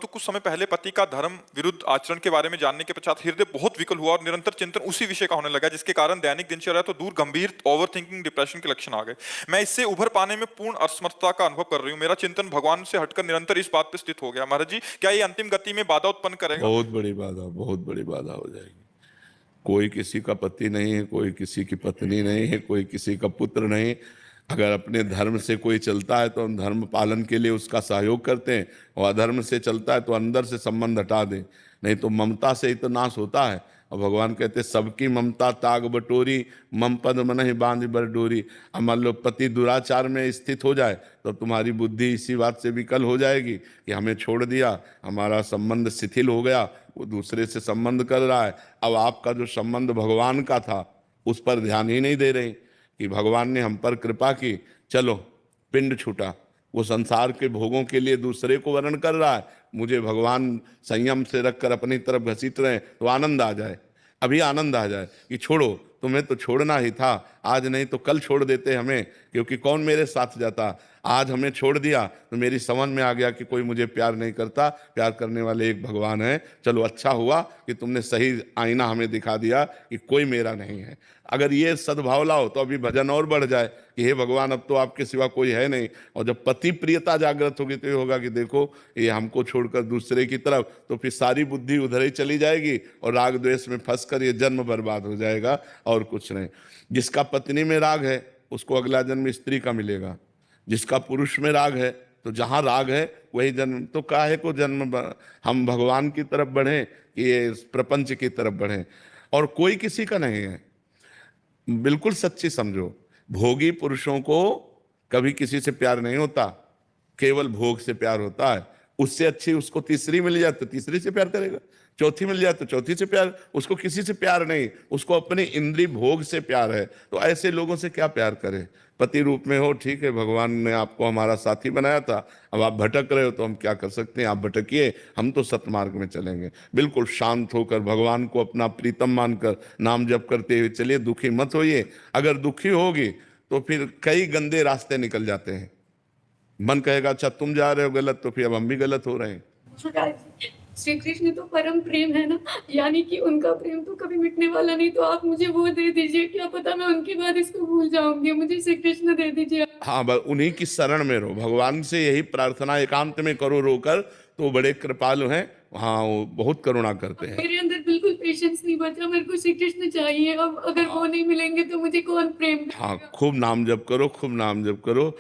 परंतु कुछ समय पहले पति का धर्म विरुद्ध आचरण के बारे में जानने के पश्चात हृदय बहुत विकल हुआ और निरंतर चिंतन उसी विषय का होने लगा, जिसके कारण दैनिक दिनचर्या तो दूर गंभीर ओवर थिंकिंग, डिप्रेशन के लक्षण आ गए। मैं इससे उभर पाने में पूर्ण असमर्थता का अनुभव कर रही हूँ। मेरा चिंतन भगवान से हटकर निरंतर इस बात पर स्थित हो गया। महाराज जी, क्या ये अंतिम गति में बाधा उत्पन्न करेगा? बहुत बड़ी बाधा हो जाएगी। कोई किसी का पति नहीं है, कोई किसी की पत्नी नहीं है, कोई किसी का पुत्र नहीं। अगर अपने धर्म से कोई चलता है तो हम धर्म पालन के लिए उसका सहयोग करते हैं, और अधर्म से चलता है तो अंदर से संबंध हटा दें, नहीं तो ममता से ही तो नाश होता है। और भगवान कहते सबकी ममता ताग बटोरी, मम पद मनहि बांध बर डोरी। अब मान लो पति दुराचार में स्थित हो जाए तो तुम्हारी बुद्धि इसी बात से विकल हो जाएगी कि हमें छोड़ दिया, हमारा संबंध शिथिल हो गया, वो दूसरे से संबंध कर रहा है। अब आपका जो संबंध भगवान का था उस पर ध्यान ही नहीं दे रहे कि भगवान ने हम पर कृपा की, चलो पिंड छूटा। वो संसार के भोगों के लिए दूसरे को वर्ण कर रहा है, मुझे भगवान संयम से रखकर अपनी तरफ घसीट रहे हैं तो आनंद आ जाए, अभी आनंद आ जाए कि छोड़ो, तुम्हें तो छोड़ना ही था, आज नहीं तो कल छोड़ देते हमें, क्योंकि कौन मेरे साथ जाता। आज हमें छोड़ दिया तो मेरी समझ में आ गया कि कोई मुझे प्यार नहीं करता, प्यार करने वाले एक भगवान है। चलो अच्छा हुआ कि तुमने सही आईना हमें दिखा दिया कि कोई मेरा नहीं है। अगर ये सद्भाव लाओ तो अभी भजन और बढ़ जाए कि हे भगवान, अब तो आपके सिवा कोई है नहीं। और जब पति प्रियता जागृत होगी तो ये होगा कि देखो ये हमको छोड़कर दूसरे की तरफ, तो फिर सारी बुद्धि उधर ही चली जाएगी और राग द्वेष में फंसकर ये जन्म बर्बाद हो जाएगा और कुछ नहीं। जिसका पत्नी में राग है उसको अगला जन्म स्त्री का मिलेगा, जिसका पुरुष में राग है तो जहाँ राग है वही जन्म। तो काहे को जन्म, हम भगवान की तरफ बढ़ें कि ये प्रपंच की तरफ बढ़ें। और कोई किसी का नहीं है, बिल्कुल सच्ची समझो। भोगी पुरुषों को कभी किसी से प्यार नहीं होता, केवल भोग से प्यार होता है। उससे अच्छी उसको तीसरी मिल जाए तो तीसरी से प्यार करेगा, चौथी मिल जाए तो चौथी से प्यार। उसको किसी से प्यार नहीं, उसको अपने इंद्रिय भोग से प्यार है। तो ऐसे लोगों से क्या प्यार करे। पति रूप में हो ठीक है, भगवान ने आपको हमारा साथी बनाया था, अब आप भटक रहे हो तो हम क्या कर सकते हैं, आप भटकिए, हम तो सतमार्ग में चलेंगे। बिल्कुल शांत होकर भगवान को अपना प्रीतम मानकर नाम जप करते हुए चलिए, दुखी मत होइए। अगर दुखी होगी तो फिर कई गंदे रास्ते निकल जाते हैं। मन कहेगा अच्छा तुम जा रहे हो गलत, तो फिर अब हम भी गलत हो रहे हैं। श्री कृष्ण तो परम प्रेम है ना, यानी कि उनका प्रेम तो कभी मिटने वाला नहीं। तो आप मुझे वो दे दीजिए, क्या पता मैं उनके बाद इसको भूल जाऊंगी। मुझे श्री कृष्ण दे दीजिए। हाँ, बस उन्हीं की शरण में रहो, भगवान से यही प्रार्थना एकांत में करो रोकर, तो बड़े कृपालु हैं। हाँ, वो बहुत करुणा करते हैं। मेरे अंदर बिल्कुल पेशेंस नहीं बचा, मेरे को श्री कृष्ण चाहिए। अब अगर वो नहीं मिलेंगे तो मुझे कौन प्रेम हाँ, खूब नाम जप करो, खूब नाम जप करो।